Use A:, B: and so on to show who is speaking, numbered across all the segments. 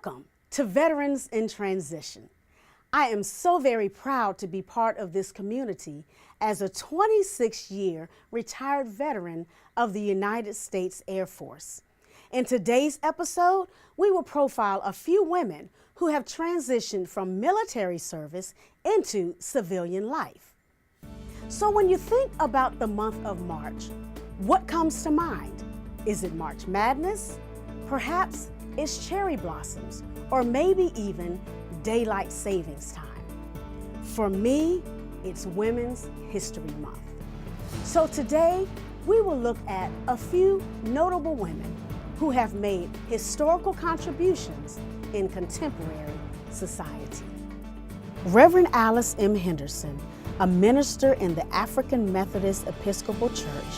A: Welcome to Veterans in Transition. I am so very proud to be part of this community as a 26-year retired veteran of the United States Air Force. In today's episode, we will profile a few women who have transitioned from military service into civilian life. So when you think about the month of March, what comes to mind? Is it March Madness? Perhaps it's cherry blossoms, or maybe even daylight savings time. For me, it's Women's History Month. So today, we will look at a few notable women who have made historical contributions in contemporary society. Reverend Alice M. Henderson, a minister in the African Methodist Episcopal Church,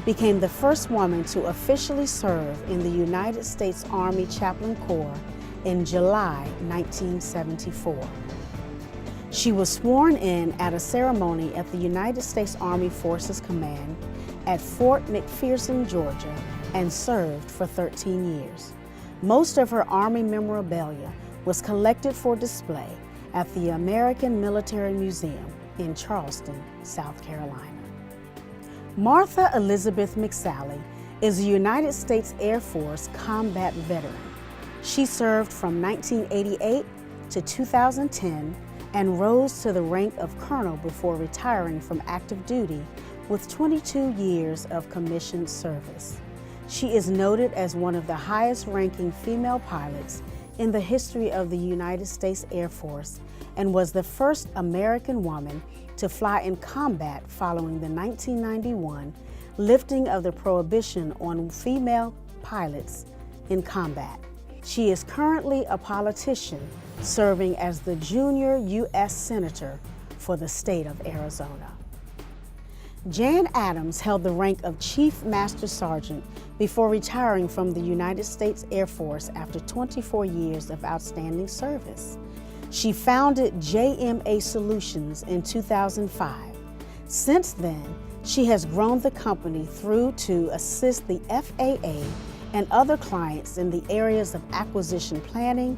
A: became the first woman to officially serve in the United States Army Chaplain Corps in July 1974. She was sworn in at a ceremony at the United States Army Forces Command at Fort McPherson, Georgia, and served for 13 years. Most of her Army memorabilia was collected for display at the American Military Museum in Charleston, South Carolina. Martha Elizabeth Mcsalley is a United States Air Force combat veteran. She served from 1988 to 2010 and rose to the rank of colonel before retiring from active duty with 22 years of commissioned service. She is noted as one of the highest-ranking female pilots in the history of the United States Air Force and was the first American woman to fly in combat following the 1991 lifting of the prohibition on female pilots in combat. She is currently a politician serving as the junior U.S. Senator for the state of Arizona. Jan Adams held the rank of Chief Master Sergeant before retiring from the United States Air Force after 24 years of outstanding service. She founded JMA Solutions in 2005. Since then, she has grown the company through to assist the FAA and other clients in the areas of acquisition planning,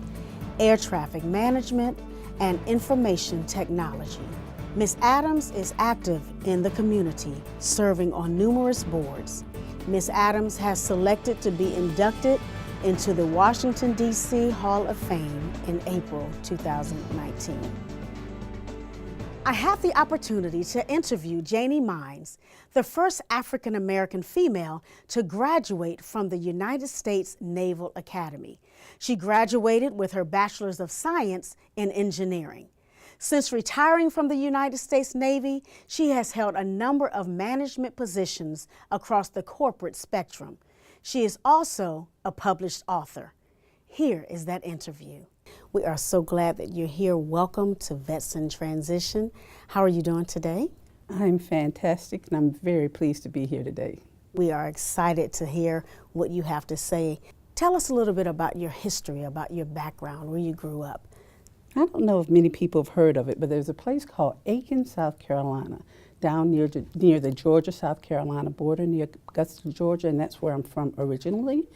A: air traffic management, and information technology. Ms. Adams is active in the community, serving on numerous boards. Ms. Adams has selected to be inducted into the Washington, D.C. Hall of Fame in April 2019. I had the opportunity to interview Janie Mines, the first African-American female to graduate from the United States Naval Academy. She graduated with her Bachelor of Science in Engineering. Since retiring from the United States Navy, she has held a number of management positions across the corporate spectrum. She is also a published author. Here is that interview. We are so glad that you're here. Welcome to Vets in Transition. How are you doing today?
B: I'm fantastic, and I'm very pleased to be here today.
A: We are excited to hear what you have to say. Tell us a little bit about your history, about your background, where you grew up.
B: I don't know if many people have heard of it, but there's a place called Aiken, South Carolina, down near the Georgia-South Carolina border, near Augusta, Georgia, and that's where I'm from originally.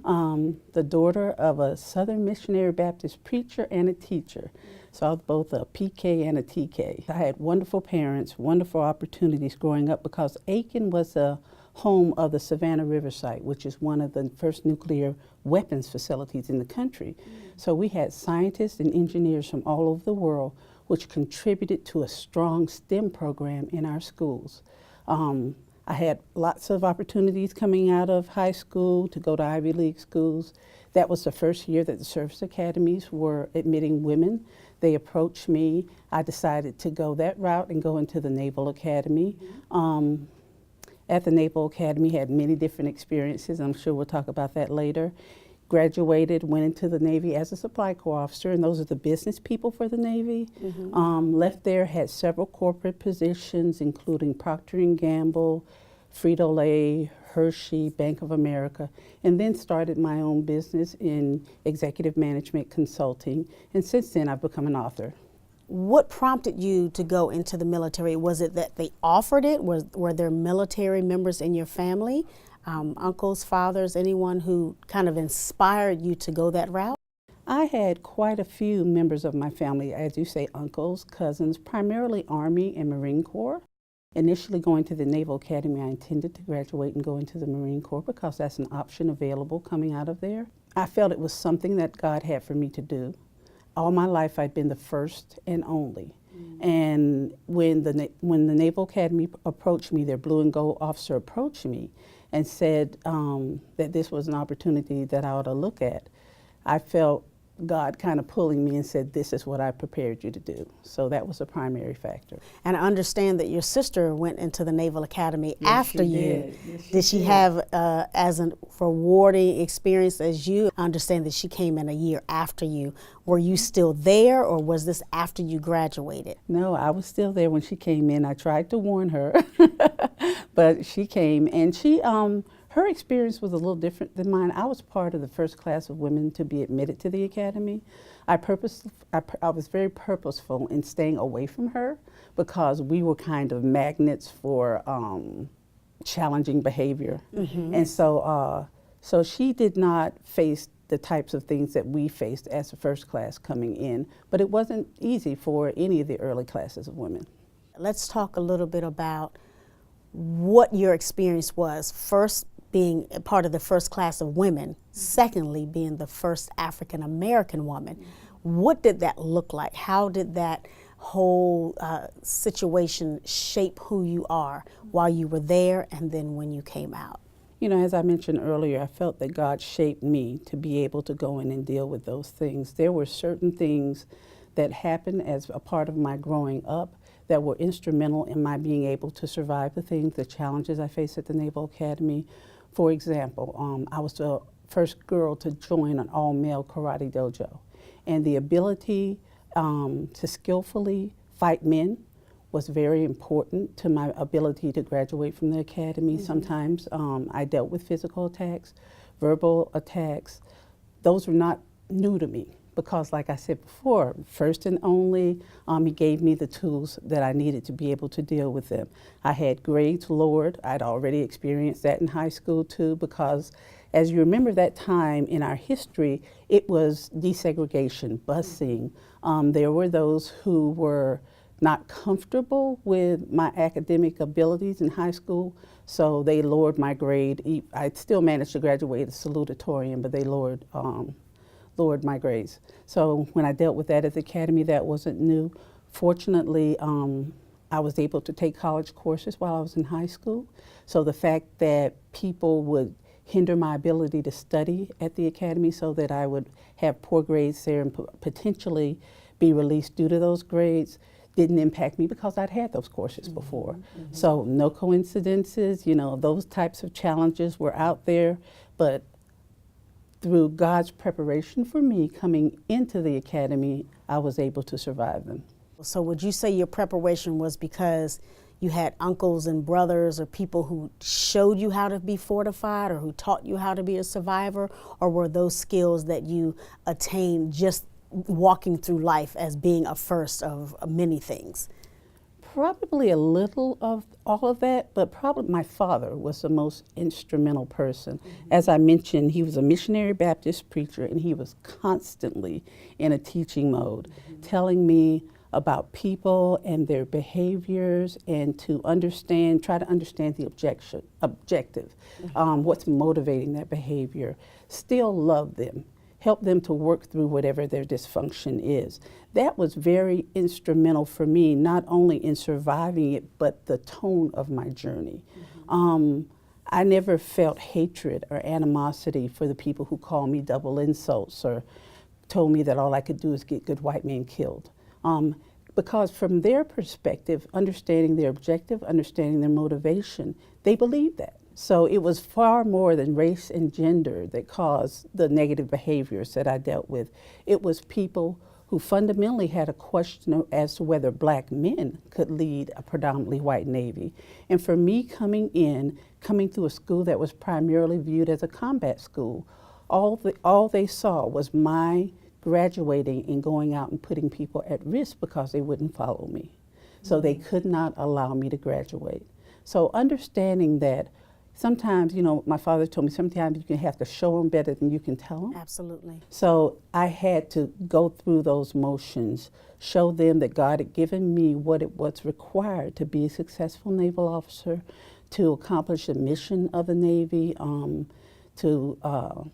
B: The daughter of a Southern Missionary Baptist preacher and a teacher. So I was both a PK and a TK. I had wonderful parents, wonderful opportunities growing up because Aiken was a home of the Savannah River site, which is one of the first nuclear weapons facilities in the country. So we had scientists and engineers from all over the world, which contributed to a strong STEM program in our schools. I had lots of opportunities coming out of high school to go to Ivy League schools. That was the first year that the service academies were admitting women. They approached me. I decided to go that route and go into the Naval Academy. At the Naval Academy, had many different experiences. I'm sure we'll talk about that later. Graduated, went into the Navy as a supply corps officer, and those are the business people for the Navy. Left there, had several corporate positions, including Procter & Gamble, Frito-Lay, Hershey, Bank of America, and then started my own business in executive management consulting. And since then, I've become an author.
A: What prompted you to go into the military? Was it that they offered it? Were there military members in your family? Uncles, fathers, anyone who kind of inspired you to go that route?
B: I had quite a few members of my family, as you say, uncles, cousins, primarily Army and Marine Corps. Initially going to the Naval Academy, I intended to graduate and go into the Marine Corps because that's an option available coming out of there. I felt it was something that God had for me to do. All my life I'd been the first and only. And when the Naval Academy approached me, their blue and gold officer approached me and said that this was an opportunity that I ought to look at, I felt God kind of pulling me and said, this is what I prepared you to do. So that was a primary factor.
A: And I understand that your sister went into the Naval Academy after you.
B: Yes,
A: did she have as a rewarding experience as you? I understand that she came in a year after you. Were you still there, or was this after you graduated?
B: No, I was still there when she came in. I tried to warn her, but she came, and her experience was a little different than mine. I was part of the first class of women to be admitted to the academy. I was very purposeful in staying away from her because we were kind of magnets for challenging behavior. And so she did not face the types of things that we faced as a first class coming in, but it wasn't easy for any of the early classes of women.
A: Let's talk a little bit about what your experience was. First, being a part of the first class of women. Secondly, being the first African American woman. What did that look like? How did that whole situation shape who you are while you were there and then when you came out?
B: You know, as I mentioned earlier, I felt that God shaped me to be able to go in and deal with those things. There were certain things that happened as a part of my growing up that were instrumental in my being able to survive the things, the challenges I faced at the Naval Academy. For example, I was the first girl to join an all-male karate dojo, and the ability to skillfully fight men was very important to my ability to graduate from the academy. Sometimes I dealt with physical attacks, verbal attacks. Those were not new to me because, like I said before, first and only, he gave me the tools that I needed to be able to deal with them. I had grades lowered. I'd already experienced that in high school too, because as you remember that time in our history, it was desegregation, busing. There were those who were not comfortable with my academic abilities in high school, so they lowered my grade. I still managed to graduate a salutatorian, but they lowered my grades. So when I dealt with that at the academy, that wasn't new. Fortunately, I was able to take college courses while I was in high school. So the fact that people would hinder my ability to study at the academy so that I would have poor grades there and potentially be released due to those grades didn't impact me because I'd had those courses before. So no coincidences, you know, those types of challenges were out there, but through God's preparation for me coming into the academy, I was able to survive them.
A: So would you say your preparation was because you had uncles and brothers or people who showed you how to be fortified or who taught you how to be a survivor, or were those skills that you attained just walking through life as being a first of many things?
B: Probably a little of all of that, but probably my father was the most instrumental person. As I mentioned, he was a missionary Baptist preacher, and he was constantly in a teaching mode, telling me about people and their behaviors, and to try to understand the objective, what's motivating that behavior, still love them, help them to work through whatever their dysfunction is. That was very instrumental for me, not only in surviving it, but the tone of my journey. I never felt hatred or animosity for the people who called me double insults or told me that all I could do is get good white men killed. Because from their perspective, understanding their objective, understanding their motivation, they believed that. So it was far more than race and gender that caused the negative behaviors that I dealt with. It was people who fundamentally had a question as to whether black men could lead a predominantly white Navy. And for me coming through a school that was primarily viewed as a combat school, all they saw was my graduating and going out and putting people at risk because they wouldn't follow me. So they could not allow me to graduate. So understanding that sometimes, you know, my father told me sometimes you can have to show them better than you can tell them.
A: Absolutely.
B: So I had to go through those motions, show them that God had given me what it was required to be a successful naval officer, to accomplish the mission of the Navy, to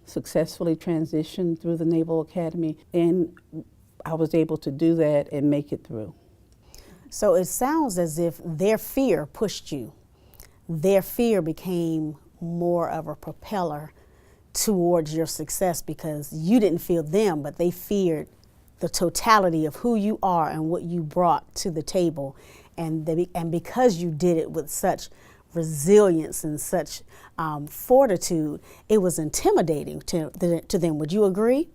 B: successfully transition through the Naval Academy. And I was able to do that and make it through.
A: So it sounds as if their fear pushed you. Their fear became more of a propeller towards your success because you didn't fear them, but they feared the totality of who you are and what you brought to the table. And because you did it with such resilience and such fortitude, it was intimidating to them. Would you agree?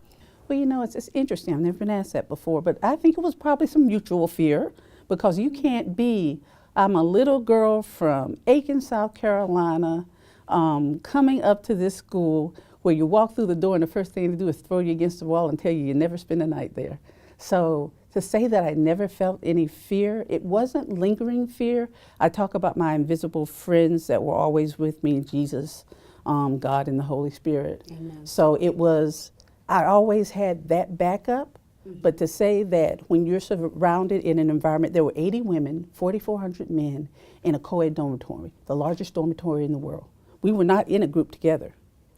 B: Well, you know, it's interesting. I've never been asked that before, but I think it was probably some mutual fear because you can't be, I'm a little girl from Aiken, South Carolina, coming up to this school where you walk through the door and the first thing to do is throw you against the wall and tell you never spend a night there. So to say that I never felt any fear, it wasn't lingering fear. I talk about my invisible friends that were always with me, Jesus, God, and the Holy Spirit.
A: Amen.
B: So it was, I always had that backup. But to say that when you're surrounded in an environment, there were 80 women, 4,400 men in a co-ed dormitory, the largest dormitory in the world. We were not in a group together.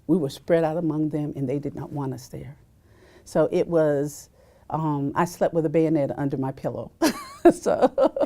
B: We were spread out among them and they did not want us there. So it was, I slept with a bayonet under my pillow. So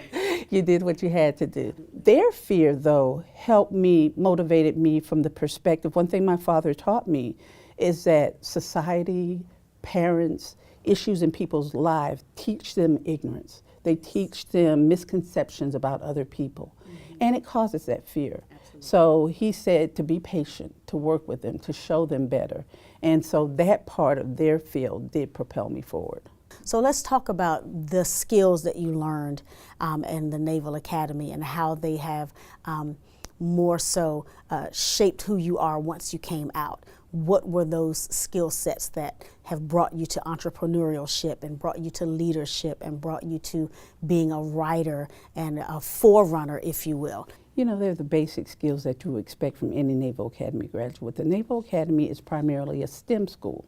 B: you did what you had to do. Their fear, though, helped me, motivated me from the perspective. One thing my father taught me is that society, parents, issues in people's lives teach them ignorance. They teach them misconceptions about other people. And it causes that fear. Absolutely. So he said to be patient, to work with them, to show them better. And so that part of their field did propel me forward.
A: So let's talk about the skills that you learned in the Naval Academy and how they have more so shaped who you are once you came out. What were those skill sets that have brought you to entrepreneurship and brought you to leadership and brought you to being a writer and a forerunner, if you will?
B: You know, they're the basic skills that you expect from any Naval Academy graduate. The Naval Academy is primarily a STEM school.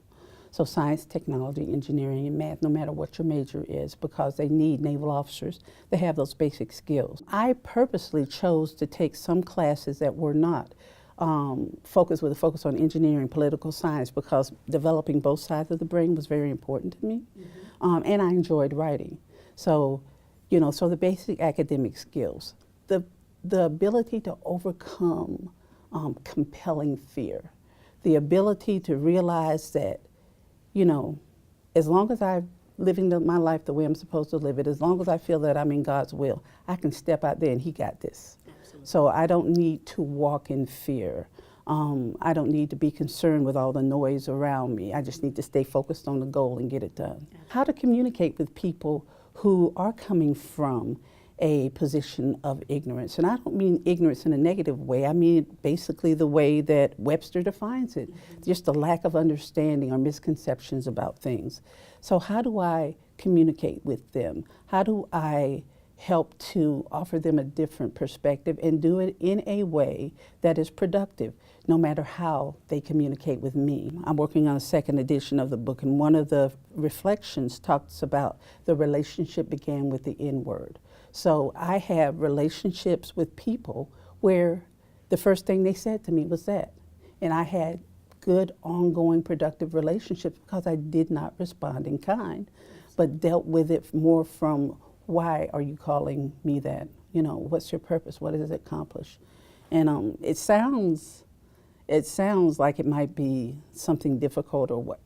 B: So science, technology, engineering, and math, no matter what your major is, because they need naval officers that have those basic skills. I purposely chose to take some classes that were not focused with a focus on engineering, political science, because developing both sides of the brain was very important to me. And I enjoyed writing. So, you know, so the basic academic skills, the ability to overcome compelling fear, the ability to realize that, you know, as long as I'm living my life the way I'm supposed to live it, as long as I feel that I'm in God's will, I can step out there and He got this. Absolutely. So I don't need to walk in fear. I don't need to be concerned with all the noise around me. I just need to stay focused on the goal and get it done. Absolutely. How to communicate with people who are coming from a position of ignorance. And I don't mean ignorance in a negative way. I mean basically the way that Webster defines it, just a lack of understanding or misconceptions about things. So how do I communicate with them? How do I help to offer them a different perspective and do it in a way that is productive, no matter how they communicate with me? I'm working on a second edition of the book, and one of the reflections talks about the relationship began with the N word. So I have relationships with people where the first thing they said to me was that. And I had good, ongoing, productive relationships because I did not respond in kind, but dealt with it more from, why are you calling me that? You know, what's your purpose? What does it accomplish? And it sounds like it might be something difficult or what.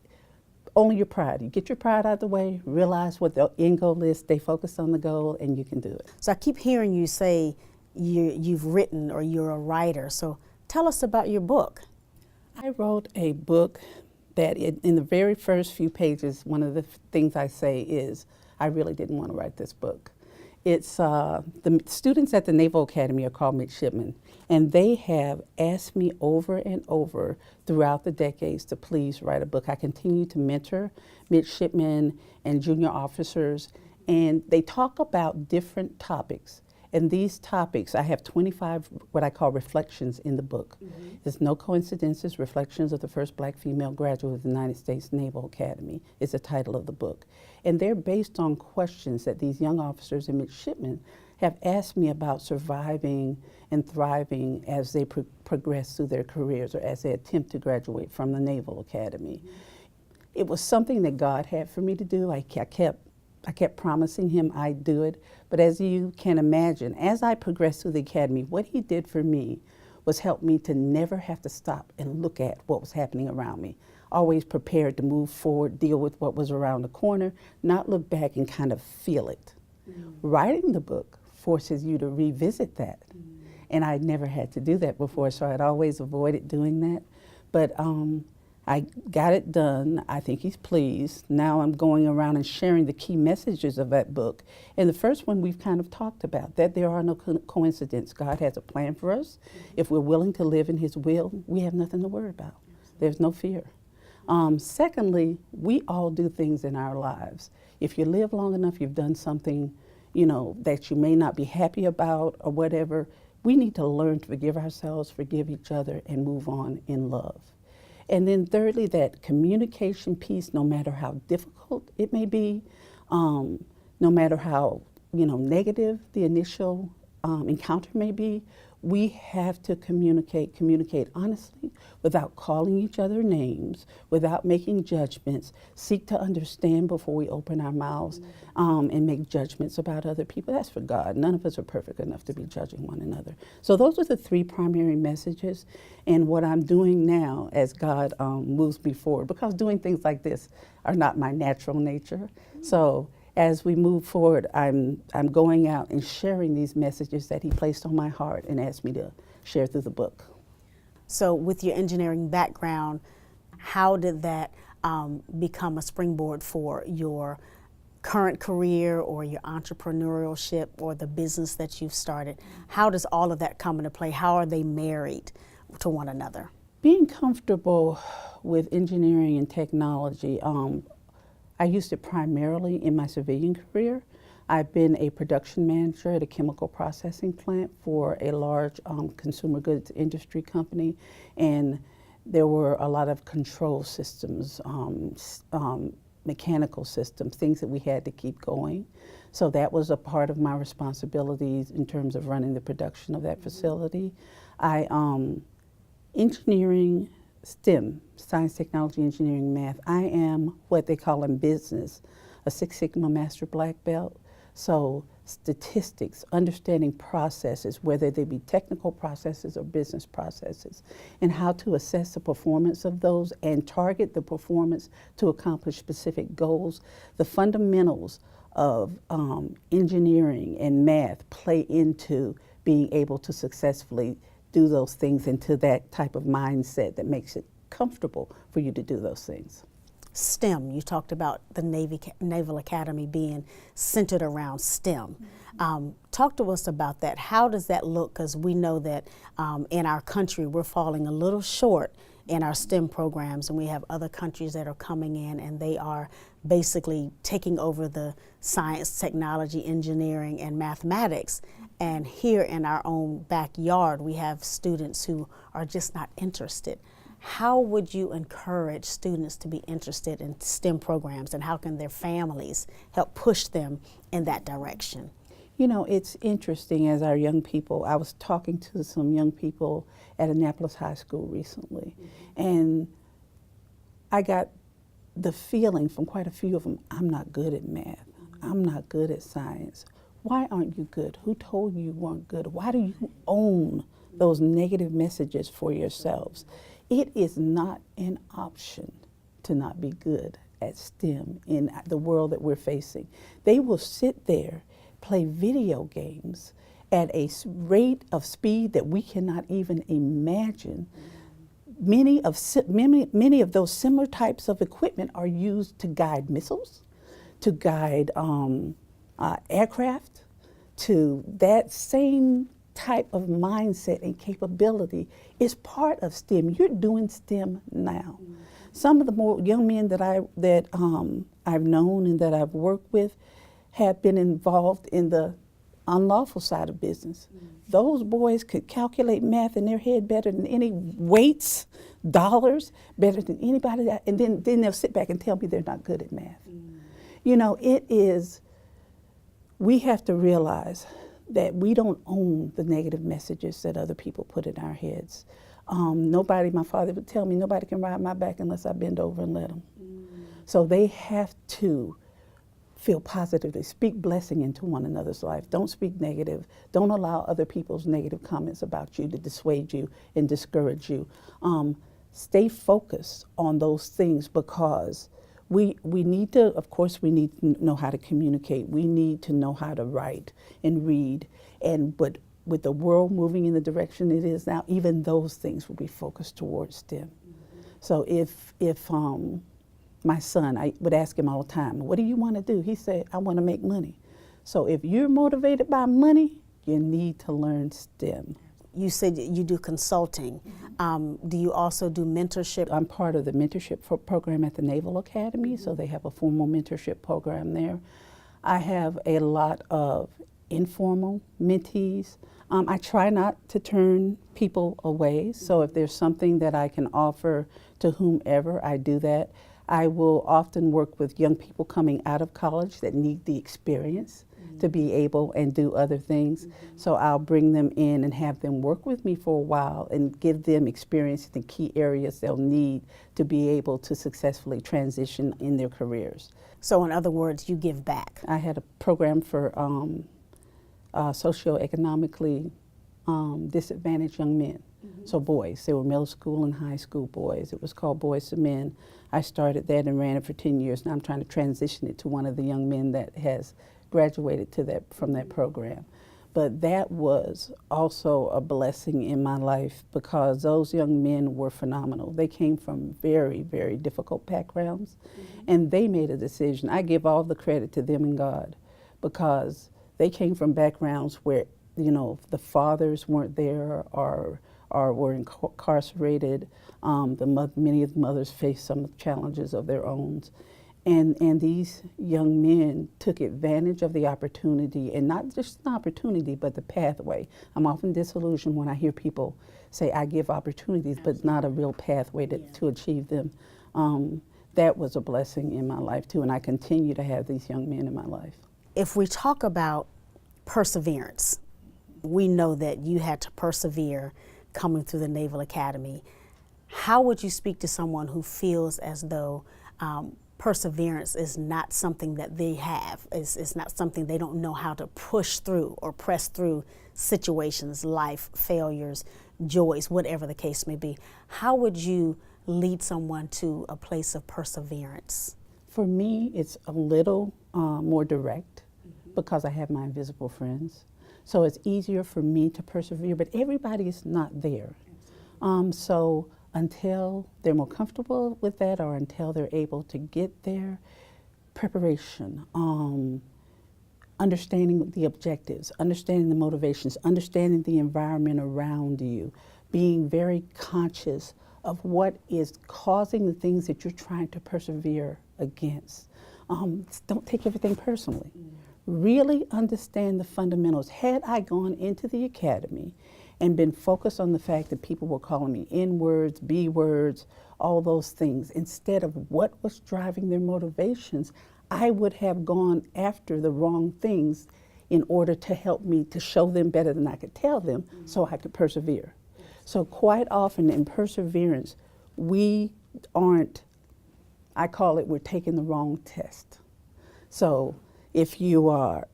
B: Only your pride. You get your pride out of the way, realize what the end goal is, stay focused on the goal, and you can do it.
A: So I keep hearing you say you've written or you're a writer. So tell us about your book.
B: I wrote a book that in the very first few pages, one of the things I say is, I really didn't want to write this book. It's the students at the Naval Academy are called midshipmen, and they have asked me over and over throughout the decades to please write a book. I continue to mentor midshipmen and junior officers, and they talk about different topics. And these topics, I have 25 what I call reflections in the book. There's no coincidences, reflections of the first black female graduate of the United States Naval Academy is the title of the book. And they're based on questions that these young officers and midshipmen have asked me about surviving and thriving as they progress through their careers or as they attempt to graduate from the Naval Academy. It was something that God had for me to do. I kept promising him I'd do it, but as you can imagine, as I progressed through the academy, what he did for me was help me to never have to stop and look at what was happening around me. Always prepared to move forward, deal with what was around the corner, not look back and kind of feel it. Writing the book forces you to revisit that, and I'd never had to do that before, so I'd always avoided doing that. But I got it done. I think he's pleased. Now I'm going around and sharing the key messages of that book. And the first one we've kind of talked about, that there are no coincidences. God has a plan for us. If we're willing to live in his will, we have nothing to worry about. There's no fear. Secondly, we all do things in our lives. If you live long enough, you've done something, you know, that you may not be happy about or whatever. We need to learn to forgive ourselves, forgive each other, and move on in love. And then thirdly, that communication piece, no matter how difficult it may be, no matter how negative the initial encounter may be, we have to communicate honestly without calling each other names, without making judgments, seek to understand before we open our mouths and make judgments about other people. That's for God. None of us are perfect enough to be judging one another. So those are the three primary messages. And what I'm doing now as God moves me forward, because doing things like this are not my natural nature. So as we move forward, I'm going out and sharing these messages that he placed on my heart and asked me to share through the book.
A: So with your engineering background, how did that become a springboard for your current career or your entrepreneurship or the business that you've started? How does all of that come into play? How are they married to one another?
B: Being comfortable with engineering and technology, I used it primarily in my civilian career. I've been a production manager at a chemical processing plant for a large consumer goods industry company, and there were a lot of control systems, mechanical systems, things that we had to keep going. So that was a part of my responsibilities in terms of running the production of that facility. Engineering, STEM, science, technology, engineering, math. I am what they call in business a Six Sigma Master Black Belt. So statistics, understanding processes, whether they be technical processes or business processes, and how to assess the performance of those and target the performance to accomplish specific goals. The fundamentals of engineering and math play into being able to successfully do those things into that type of mindset that makes it comfortable for you to do those things.
A: STEM, you talked about the Naval Academy being centered around STEM. Talk to us about that. How does that look? Because we know that in our country we're falling a little short in our STEM programs, and we have other countries that are coming in and they are basically taking over the science, technology, engineering, and mathematics. And here in our own backyard, we have students who are just not interested. How would you encourage students to be interested in STEM programs, and how can their families help push them in that direction?
B: You know, it's interesting as our young people, I was talking to some young people at Annapolis High School recently, and I got the feeling from quite a few of them, I'm not good at math, I'm not good at science. Why aren't you good? Who told you you weren't good? Why do you own those negative messages for yourselves? It is not an option to not be good at STEM in the world that we're facing. They will sit there, play video games at a rate of speed that we cannot even imagine. Many of those similar types of equipment are used to guide missiles, to guide aircraft, to that same type of mindset and capability is part of STEM. You're doing STEM now. Some of the more young men that I've known and that I've worked with have been involved in the unlawful side of business. Those boys could calculate math in their head better than any weights, dollars, better than anybody that, and then they'll sit back and tell me they're not good at math. You know, we have to realize that we don't own the negative messages that other people put in our heads. My father would tell me, nobody can ride my back unless I bend over and let them. So they have to feel positively, speak blessing into one another's life. Don't speak negative. Don't allow other people's negative comments about you to dissuade you and discourage you. Stay focused on those things, because we need to, of course, we need to know how to communicate. We need to know how to write and read. But with the world moving in the direction it is now, even those things will be focused towards STEM. So if my son, I would ask him all the time, what do you want to do? He said, I want to make money. So if you're motivated by money, you need to learn STEM.
A: You said you do consulting. Do you also do mentorship?
B: I'm part of the mentorship program at the Naval Academy, so they have a formal mentorship program there. I have a lot of informal mentees. I try not to turn people away, so if there's something that I can offer to whomever, I do that. I will often work with young people coming out of college that need the experience to be able and do other things. So I'll bring them in and have them work with me for a while and give them experience in the key areas they'll need to be able to successfully transition in their careers.
A: So in other words, you give back.
B: I had a program for socioeconomically disadvantaged young men. So boys, they were middle school and high school boys. It was called Boys to Men. I started that and ran it for 10 years. Now I'm trying to transition it to one of the young men that has graduated from that program. But that was also a blessing in my life, because those young men were phenomenal. They came from very, very difficult backgrounds, and they made a decision. I give all the credit to them and God, because they came from backgrounds where, you know, the fathers weren't there or were incarcerated. Many of the mothers faced some challenges of their own. And these young men took advantage of the opportunity, and not just the opportunity, but the pathway. I'm often disillusioned when I hear people say, I give opportunities, but not a real pathway to achieve them. That was a blessing in my life too, and I continue to have these young men in my life.
A: If we talk about perseverance, we know that you had to persevere coming through the Naval Academy. How would you speak to someone who feels as though perseverance is not something that they have, it's not something they don't know how to push through or press through situations, life, failures, joys, whatever the case may be? How would you lead someone to a place of perseverance?
B: For me, it's a little more direct, because I have my invisible friends. So it's easier for me to persevere, but everybody is not there. So until they're more comfortable with that, or until they're able to get there, preparation, understanding the objectives, understanding the motivations, understanding the environment around you, being very conscious of what is causing the things that you're trying to persevere against. Don't take everything personally. Really understand the fundamentals. Had I gone into the academy and been focused on the fact that people were calling me N-words, B-words, all those things, instead of what was driving their motivations, I would have gone after the wrong things in order to help me to show them better than I could tell them, so I could persevere. So quite often in perseverance, we aren't, I call it, we're taking the wrong test. So if I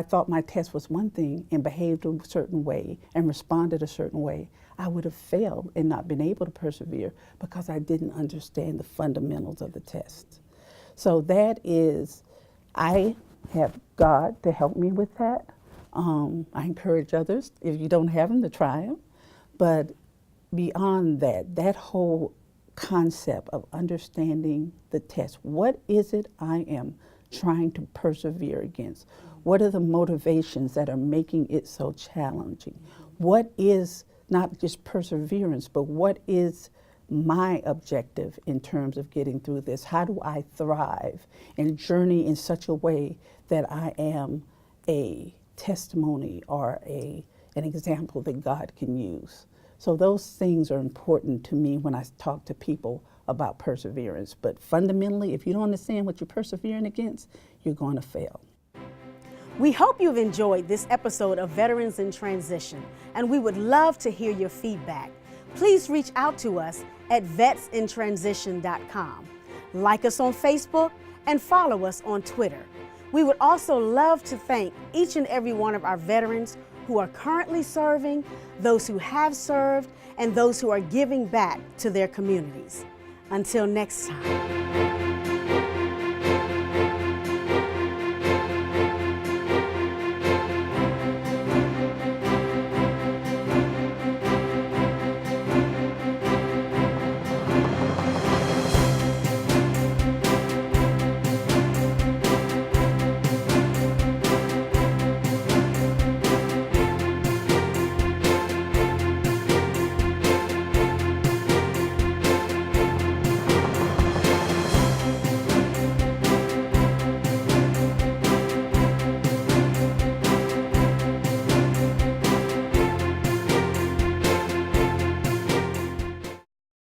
B: thought my test was one thing and behaved a certain way and responded a certain way, I would have failed and not been able to persevere, because I didn't understand the fundamentals of the test. So that is, I have God to help me with that. I encourage others, if you don't have them, to try them. But beyond that, that whole concept of understanding the test, what is it I am trying to persevere against? What are the motivations that are making it so challenging? What is not just perseverance, but what is my objective in terms of getting through this? How do I thrive and journey in such a way that I am a testimony or an example that God can use. So those things are important to me when I talk to people about perseverance. But fundamentally, if you don't understand what you're persevering against, you're going to fail.
A: We hope you've enjoyed this episode of Veterans in Transition, and we would love to hear your feedback. Please reach out to us at vetsintransition.com. Like us on Facebook and follow us on Twitter. We would also love to thank each and every one of our veterans who are currently serving, those who have served, and those who are giving back to their communities. Until next time.